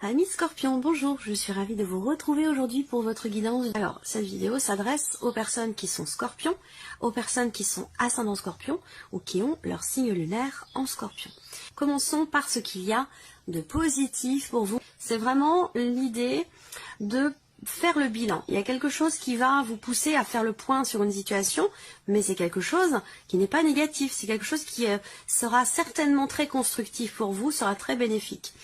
Amis Scorpion, bonjour, je suis ravie de vous retrouver aujourd'hui pour votre guidance. Alors, cette vidéo s'adresse aux personnes qui sont Scorpions, aux personnes qui sont ascendant Scorpion ou qui ont leur signe lunaire en Scorpion. Commençons par ce qu'il y a de positif pour vous. C'est vraiment l'idée de faire le bilan. Il y a quelque chose qui va vous pousser à faire le point sur une situation, mais c'est quelque chose qui n'est pas négatif. C'est quelque chose qui sera certainement très constructif pour vous, sera très bénéfique.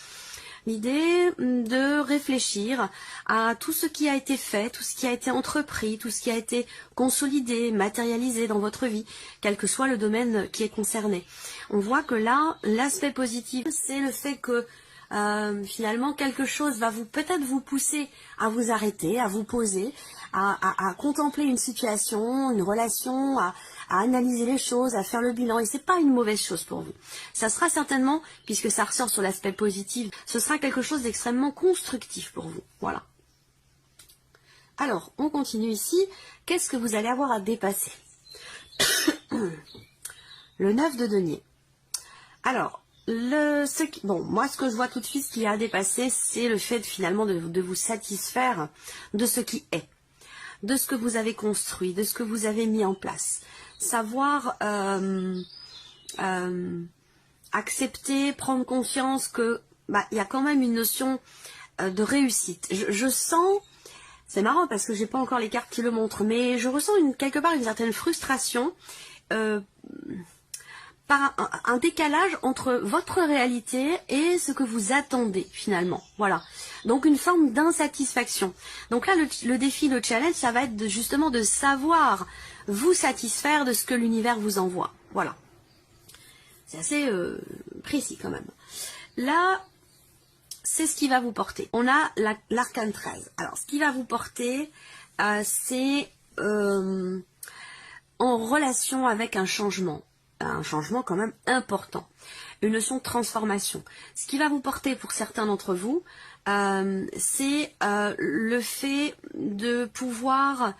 L'idée de réfléchir à tout ce qui a été fait, tout ce qui a été entrepris, tout ce qui a été consolidé, matérialisé dans votre vie, quel que soit le domaine qui est concerné. On voit que là, l'aspect positif, c'est le fait que finalement quelque chose va peut-être vous pousser à vous arrêter, à vous poser, à contempler une situation, une relation, à analyser les choses, à faire le bilan. Et c'est pas une mauvaise chose pour vous. Ça sera certainement, puisque ça ressort sur l'aspect positif, ce sera quelque chose d'extrêmement constructif pour vous. Voilà. Alors, on continue ici. Qu'est-ce que vous allez avoir à dépasser? Le 9 de denier. Alors, moi, ce que je vois tout de suite, ce qu'il y a à dépasser, c'est le fait finalement de vous satisfaire de ce qui est, de ce que vous avez construit, de ce que vous avez mis en place. Savoir accepter, prendre conscience que il y a quand même une notion de réussite. Je sens, c'est marrant parce que j'ai pas encore les cartes qui le montrent, mais je ressens quelque part une certaine frustration par un décalage entre votre réalité et ce que vous attendez finalement. Voilà. Donc une forme d'insatisfaction. Donc là, le défi, le challenge, ça va être justement de savoir vous satisfaire de ce que l'univers vous envoie. Voilà. C'est assez précis quand même. Là, c'est ce qui va vous porter. On a l'arcane 13. Alors, ce qui va vous porter, c'est en relation avec un changement quand même important, une notion de transformation. Ce qui va vous porter pour certains d'entre vous, c'est le fait de pouvoir,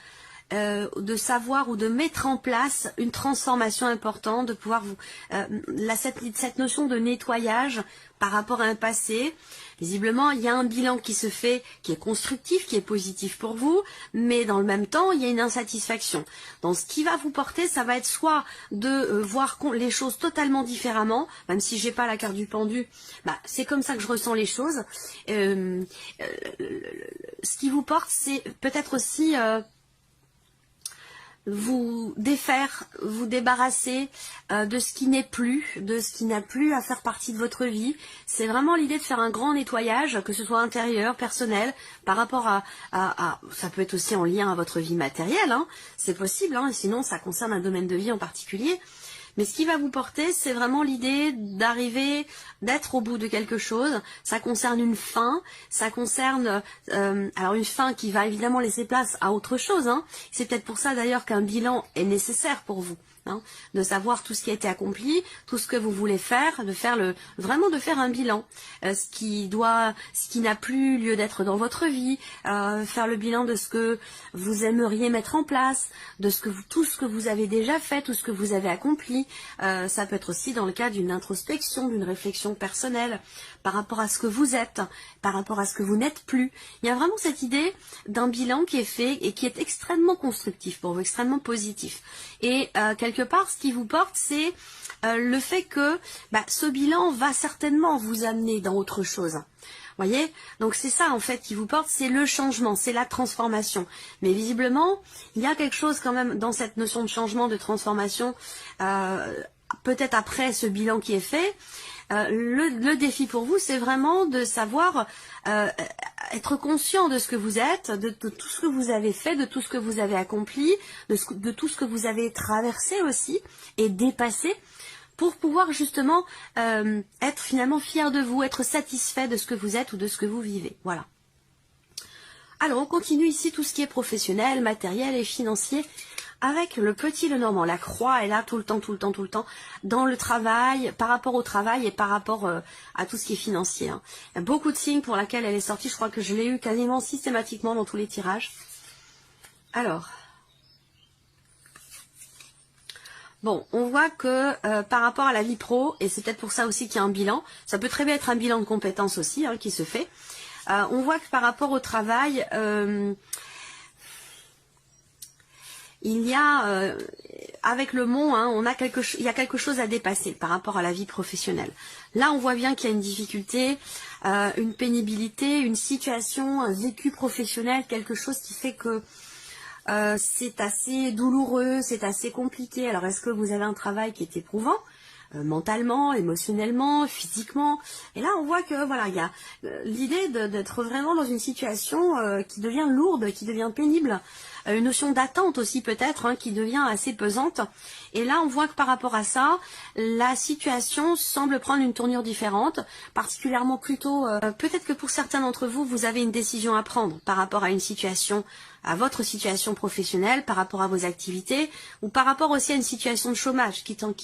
de savoir ou de mettre en place une transformation importante, de pouvoir vous, cette notion de nettoyage par rapport à un passé. Visiblement, il y a un bilan qui se fait, qui est constructif, qui est positif pour vous, mais dans le même temps, il y a une insatisfaction. Donc, ce qui va vous porter, ça va être soit de voir les choses totalement différemment, même si j'ai pas la carte du pendu, c'est comme ça que je ressens les choses. Ce qui vous porte, c'est peut-être aussi vous défaire, vous débarrasser de ce qui n'est plus, de ce qui n'a plus à faire partie de votre vie. C'est vraiment l'idée de faire un grand nettoyage, que ce soit intérieur, personnel, par rapport à ça peut être aussi en lien à votre vie matérielle, hein, c'est possible, hein, sinon ça concerne un domaine de vie en particulier. Mais ce qui va vous porter, c'est vraiment l'idée d'arriver, d'être au bout de quelque chose. Ça concerne une fin, ça concerne alors une fin qui va évidemment laisser place à autre chose. Hein. C'est peut-être pour ça d'ailleurs qu'un bilan est nécessaire pour vous. Hein, de savoir tout ce qui a été accompli, tout ce que vous voulez faire, vraiment de faire un bilan, ce qui n'a plus lieu d'être dans votre vie, faire le bilan de ce que vous aimeriez mettre en place, de tout ce que vous avez déjà fait, tout ce que vous avez accompli. Ça peut être aussi dans le cas d'une introspection, d'une réflexion personnelle par rapport à ce que vous êtes, par rapport à ce que vous n'êtes plus. Il y a vraiment cette idée d'un bilan qui est fait et qui est extrêmement constructif pour vous, extrêmement positif. Et quelque part, ce qui vous porte, c'est le fait que ce bilan va certainement vous amener dans autre chose. Voyez, donc c'est ça en fait qui vous porte, c'est le changement, c'est la transformation. Mais visiblement, il y a quelque chose quand même dans cette notion de changement, de transformation, peut-être après ce bilan qui est fait. Le défi pour vous, c'est vraiment de savoir être conscient de ce que vous êtes, de tout ce que vous avez fait, de tout ce que vous avez accompli, de tout ce que vous avez traversé aussi et dépassé, pour pouvoir justement être finalement fier de vous, être satisfait de ce que vous êtes ou de ce que vous vivez. Voilà. Alors on continue ici tout ce qui est professionnel, matériel et financier, avec le petit Lenormand. La croix est là tout le temps, dans le travail, par rapport au travail et par rapport à tout ce qui est financier. Hein. Il y a beaucoup de signes pour lesquels elle est sortie, je crois que je l'ai eu quasiment systématiquement dans tous les tirages. Alors, Bon, on voit que par rapport à la vie pro, et c'est peut-être pour ça aussi qu'il y a un bilan, ça peut très bien être un bilan de compétences aussi hein, qui se fait. On voit que par rapport au travail, il y a, avec le mont, hein, il y a quelque chose à dépasser par rapport à la vie professionnelle. Là, on voit bien qu'il y a une difficulté, une pénibilité, une situation vécue professionnelle, quelque chose qui fait que c'est assez douloureux, c'est assez compliqué. Alors, est-ce que vous avez un travail qui est éprouvant mentalement, émotionnellement, physiquement? Et là, on voit que voilà, il y a l'idée d'être vraiment dans une situation qui devient lourde, qui devient pénible, une notion d'attente aussi peut-être hein, qui devient assez pesante. Et là, on voit que par rapport à ça, la situation semble prendre une tournure différente, particulièrement plutôt, peut-être que pour certains d'entre vous, vous avez une décision à prendre par rapport à une situation, à votre situation professionnelle, par rapport à vos activités, ou par rapport aussi à une situation de chômage qui tente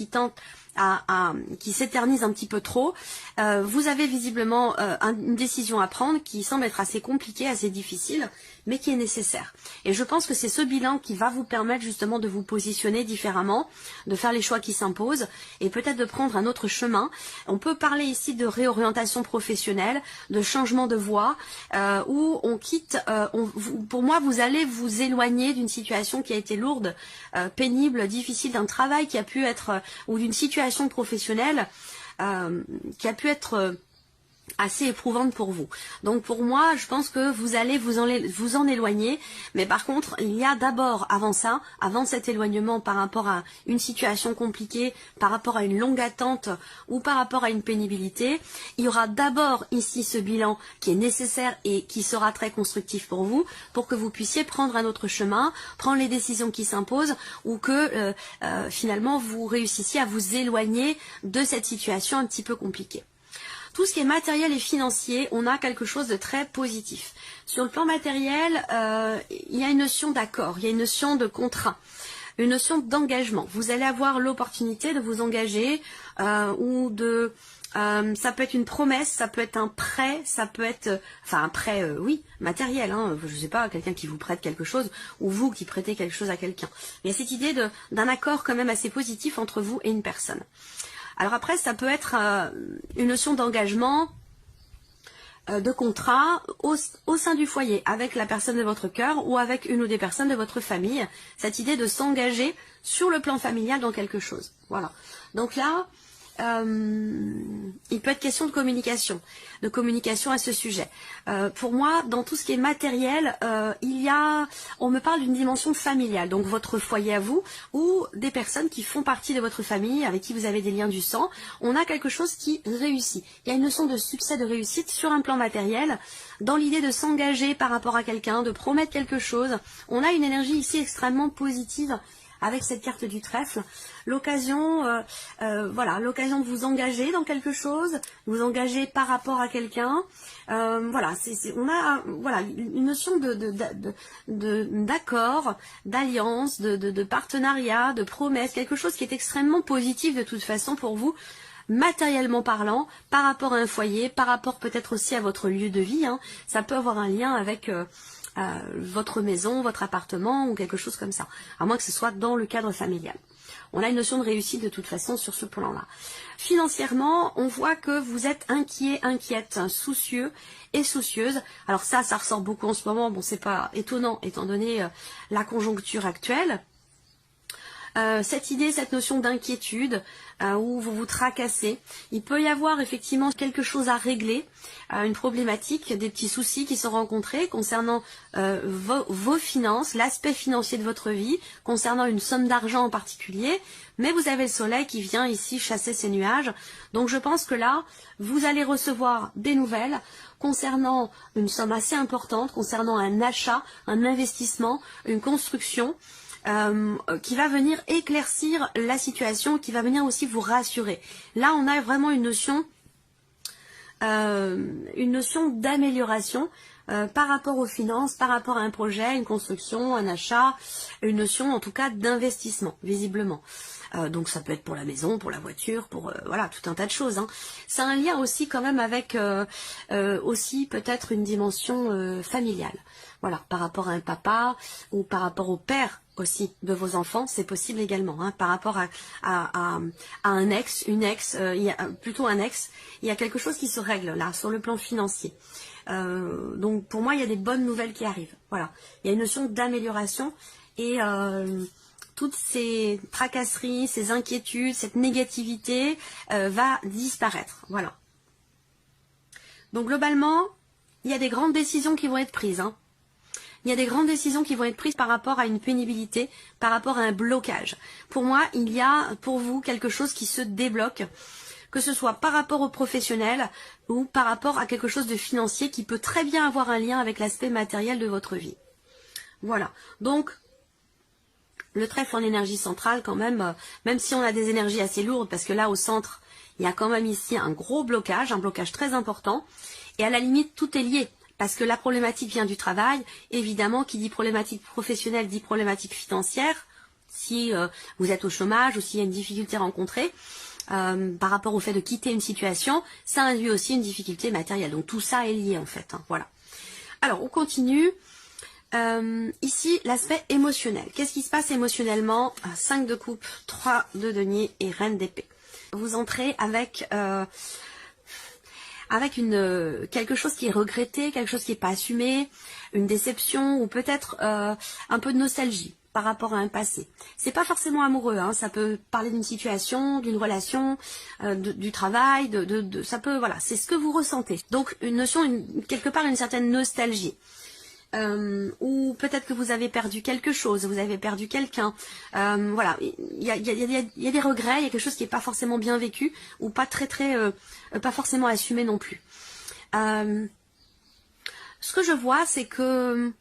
qui s'éternise un petit peu trop. Vous avez visiblement une décision à prendre qui semble être assez compliquée, assez difficile, mais qui est nécessaire. Et je pense que c'est ce bilan qui va vous permettre justement de vous positionner différemment, de faire les choix qui s'imposent et peut-être de prendre un autre chemin. On peut parler ici de réorientation professionnelle, de changement de voie, où on quitte, pour moi vous allez vous éloigner d'une situation qui a été lourde, pénible, difficile, d'un travail qui a pu être, ou d'une situation professionnelle qui a pu être assez éprouvante pour vous. Donc pour moi, je pense que vous allez vous en éloigner, mais par contre, il y a d'abord, avant ça, avant cet éloignement par rapport à une situation compliquée, par rapport à une longue attente ou par rapport à une pénibilité, il y aura d'abord ici ce bilan qui est nécessaire et qui sera très constructif pour vous, pour que vous puissiez prendre un autre chemin, prendre les décisions qui s'imposent ou que finalement vous réussissiez à vous éloigner de cette situation un petit peu compliquée. Tout ce qui est matériel et financier, on a quelque chose de très positif. Sur le plan matériel, il y a une notion d'accord, il y a une notion de contrat, une notion d'engagement. Vous allez avoir l'opportunité de vous engager ou de... ça peut être une promesse, ça peut être un prêt, ça peut être... Enfin, un prêt, oui, matériel. Hein, je ne sais pas, quelqu'un qui vous prête quelque chose ou vous qui prêtez quelque chose à quelqu'un. Il y a cette idée d'un accord quand même assez positif entre vous et une personne. Alors après, ça peut être une notion d'engagement, de contrat au sein du foyer, avec la personne de votre cœur ou avec une ou des personnes de votre famille. Cette idée de s'engager sur le plan familial dans quelque chose. Voilà. Donc là, il peut être question de communication à ce sujet. Pour moi, dans tout ce qui est matériel, on me parle d'une dimension familiale, donc votre foyer à vous, ou des personnes qui font partie de votre famille, avec qui vous avez des liens du sang. On a quelque chose qui réussit. Il y a une notion de succès, de réussite sur un plan matériel, dans l'idée de s'engager par rapport à quelqu'un, de promettre quelque chose. On a une énergie ici extrêmement positive avec cette carte du trèfle, l'occasion l'occasion de vous engager dans quelque chose, vous engager par rapport à quelqu'un. Voilà, on a une notion d'accord, d'alliance, de partenariat, de promesse, quelque chose qui est extrêmement positif de toute façon pour vous, matériellement parlant, par rapport à un foyer, par rapport peut-être aussi à votre lieu de vie. Hein. Ça peut avoir un lien avec... votre maison, votre appartement ou quelque chose comme ça, à moins que ce soit dans le cadre familial. On a une notion de réussite de toute façon sur ce plan-là. Financièrement, on voit que vous êtes inquiète, soucieux et soucieuse. Alors ça ressort beaucoup en ce moment, bon c'est pas étonnant étant donné la conjoncture actuelle. Cette idée, cette notion d'inquiétude où vous vous tracassez. Il peut y avoir effectivement quelque chose à régler, une problématique, des petits soucis qui sont rencontrés concernant vos finances, l'aspect financier de votre vie, concernant une somme d'argent en particulier, mais vous avez le soleil qui vient ici chasser ces nuages. Donc je pense que là, vous allez recevoir des nouvelles concernant une somme assez importante, concernant un achat, un investissement, une construction, qui va venir éclaircir la situation, qui va venir aussi vous rassurer. Là, on a vraiment une notion d'amélioration par rapport aux finances, par rapport à un projet, une construction, un achat, une notion en tout cas d'investissement, visiblement. Donc ça peut être pour la maison, pour la voiture, pour voilà, tout un tas de choses. Hein. C'est un lien aussi quand même avec aussi peut-être une dimension familiale. Voilà, par rapport à un papa ou par rapport au père aussi de vos enfants, c'est possible également. Hein, par rapport à un ex, une ex, plutôt un ex, il y a quelque chose qui se règle là sur le plan financier. Donc pour moi, il y a des bonnes nouvelles qui arrivent. Voilà, il y a une notion d'amélioration et toutes ces tracasseries, ces inquiétudes, cette négativité va disparaître. Voilà. Donc globalement, il y a des grandes décisions qui vont être prises. Hein. Il y a des grandes décisions qui vont être prises par rapport à une pénibilité, par rapport à un blocage. Pour moi, il y a pour vous quelque chose qui se débloque, que ce soit par rapport au professionnel ou par rapport à quelque chose de financier qui peut très bien avoir un lien avec l'aspect matériel de votre vie. Voilà. Donc, le trèfle en énergie centrale quand même, même si on a des énergies assez lourdes, parce que là au centre, il y a quand même ici un gros blocage, un blocage très important, et à la limite tout est lié, parce que la problématique vient du travail, évidemment qui dit problématique professionnelle dit problématique financière, si vous êtes au chômage ou s'il y a une difficulté rencontrée, par rapport au fait de quitter une situation, ça induit aussi une difficulté matérielle, donc tout ça est lié en fait, hein, voilà. Alors on continue. Ici, l'aspect émotionnel. Qu'est-ce qui se passe émotionnellement? 5 de coupe, 3 de denier et reine d'épée. Vous entrez avec quelque chose qui est regretté, quelque chose qui n'est pas assumé, une déception ou peut-être un peu de nostalgie par rapport à un passé. C'est pas forcément amoureux, hein, ça peut parler d'une situation, d'une relation, du travail, ça peut, voilà, c'est ce que vous ressentez. Donc une notion, quelque part une certaine nostalgie. Ou peut-être que vous avez perdu quelque chose, vous avez perdu quelqu'un. Voilà, il y a des regrets, il y a quelque chose qui n'est pas forcément bien vécu ou pas pas forcément assumé non plus. Ce que je vois, c'est que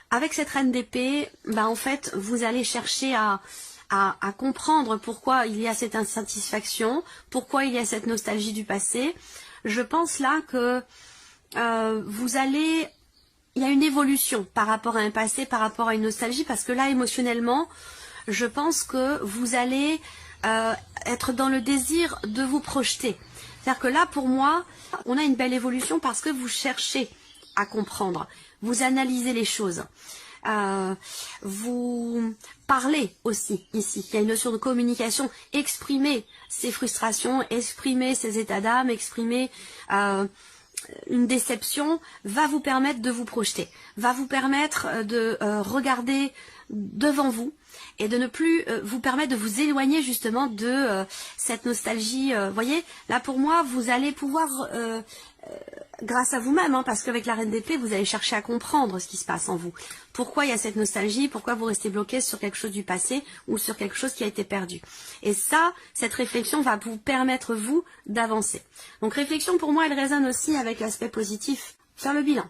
avec cette reine d'épée, en fait, vous allez chercher à comprendre pourquoi il y a cette insatisfaction, pourquoi il y a cette nostalgie du passé. Je pense là que il y a une évolution par rapport à un passé, par rapport à une nostalgie, parce que là, émotionnellement, je pense que vous allez être dans le désir de vous projeter. C'est-à-dire que là, pour moi, on a une belle évolution parce que vous cherchez à comprendre, vous analysez les choses. Vous parlez aussi ici, il y a une notion de communication, exprimer ses frustrations, exprimer ses états d'âme, exprimer une déception va vous permettre de vous projeter, va vous permettre de regarder devant vous et de ne plus vous permettre de vous éloigner justement de cette nostalgie. Voyez, là pour moi, vous allez pouvoir, grâce à vous-même, hein, parce qu'avec la reine d'épée, vous allez chercher à comprendre ce qui se passe en vous. Pourquoi il y a cette nostalgie, pourquoi vous restez bloqué sur quelque chose du passé ou sur quelque chose qui a été perdu. Et ça, cette réflexion va vous permettre, vous, d'avancer. Donc réflexion, pour moi, elle résonne aussi avec l'aspect positif. Faire le bilan.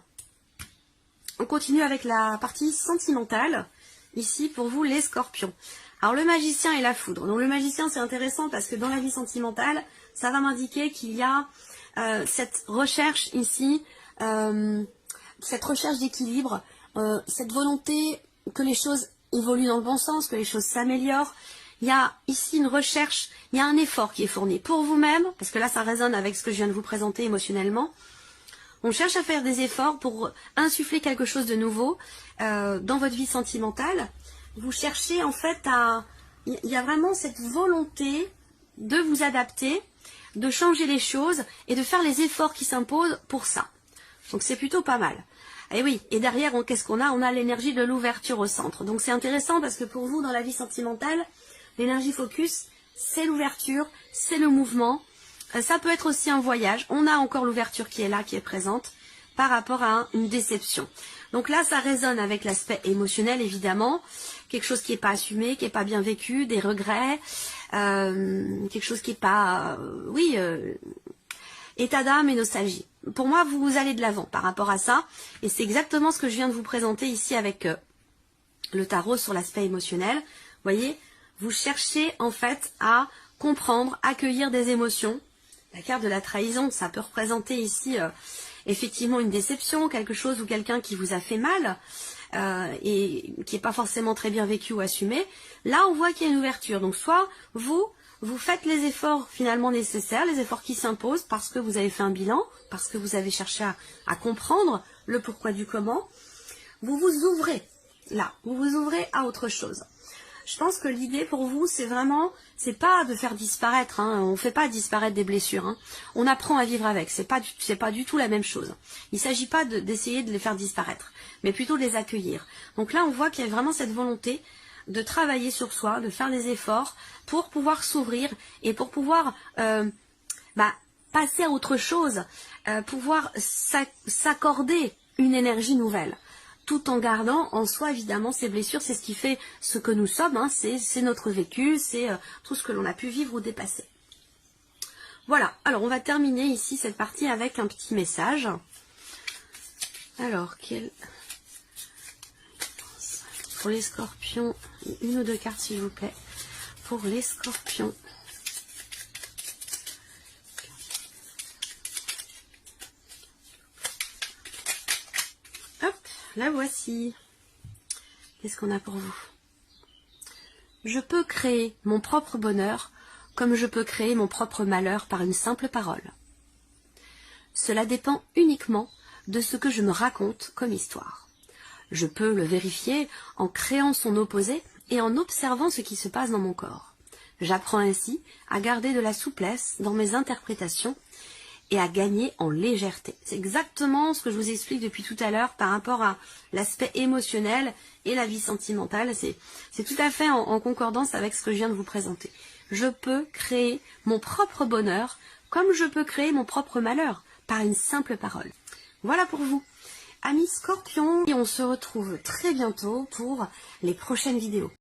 On continue avec la partie sentimentale. Ici, pour vous, les scorpions. Alors, le magicien et la foudre. Donc, le magicien, c'est intéressant parce que dans la vie sentimentale, ça va m'indiquer qu'il y a cette recherche ici, cette recherche d'équilibre, cette volonté que les choses évoluent dans le bon sens, que les choses s'améliorent. Il y a ici une recherche, il y a un effort qui est fourni pour vous-même, parce que là, ça résonne avec ce que je viens de vous présenter émotionnellement. On cherche à faire des efforts pour insuffler quelque chose de nouveau dans votre vie sentimentale. Vous cherchez en fait il y a vraiment cette volonté de vous adapter, de changer les choses et de faire les efforts qui s'imposent pour ça. Donc c'est plutôt pas mal. Et oui, et derrière, qu'est-ce qu'on a? On a l'énergie de l'ouverture au centre. Donc c'est intéressant parce que pour vous, dans la vie sentimentale, l'énergie focus, c'est l'ouverture, c'est le mouvement. Ça peut être aussi un voyage. On a encore l'ouverture qui est là, qui est présente, par rapport à une déception. Donc là, ça résonne avec l'aspect émotionnel, évidemment. Quelque chose qui n'est pas assumé, qui n'est pas bien vécu, des regrets, quelque chose qui n'est pas... état d'âme et nostalgie. Pour moi, vous allez de l'avant par rapport à ça. Et c'est exactement ce que je viens de vous présenter ici avec le tarot sur l'aspect émotionnel. Vous voyez, vous cherchez en fait à comprendre, accueillir des émotions. La carte de la trahison, ça peut représenter ici effectivement une déception, quelque chose ou quelqu'un qui vous a fait mal, et qui n'est pas forcément très bien vécu ou assumé, là on voit qu'il y a une ouverture. Donc soit vous faites les efforts finalement nécessaires, les efforts qui s'imposent parce que vous avez fait un bilan, parce que vous avez cherché à comprendre le pourquoi du comment. Vous vous ouvrez, là, vous vous ouvrez à autre chose. Je pense que l'idée pour vous, c'est vraiment, c'est pas de faire disparaître, hein, on fait pas disparaître des blessures, hein. On apprend à vivre avec, c'est pas du tout la même chose. Il s'agit pas d'essayer de les faire disparaître, mais plutôt de les accueillir. Donc là, on voit qu'il y a vraiment cette volonté de travailler sur soi, de faire des efforts pour pouvoir s'ouvrir et pour pouvoir passer à autre chose, pouvoir s'accorder une énergie nouvelle, tout en gardant en soi évidemment ces blessures. C'est ce qui fait ce que nous sommes, hein, c'est notre vécu, c'est tout ce que l'on a pu vivre ou dépasser. Voilà, alors on va terminer ici cette partie avec un petit message. Alors, pour les scorpions, une ou deux cartes s'il vous plaît, pour les scorpions. Hop, la voici. Qu'est-ce qu'on a pour vous? Je peux créer mon propre bonheur comme je peux créer mon propre malheur par une simple parole. Cela dépend uniquement de ce que je me raconte comme histoire. Je peux le vérifier en créant son opposé et en observant ce qui se passe dans mon corps. J'apprends ainsi à garder de la souplesse dans mes interprétations et à gagner en légèreté. C'est exactement ce que je vous explique depuis tout à l'heure par rapport à l'aspect émotionnel et la vie sentimentale. C'est tout à fait en concordance avec ce que je viens de vous présenter. Je peux créer mon propre bonheur comme je peux créer mon propre malheur par une simple parole. Voilà pour vous, amis scorpions, et on se retrouve très bientôt pour les prochaines vidéos.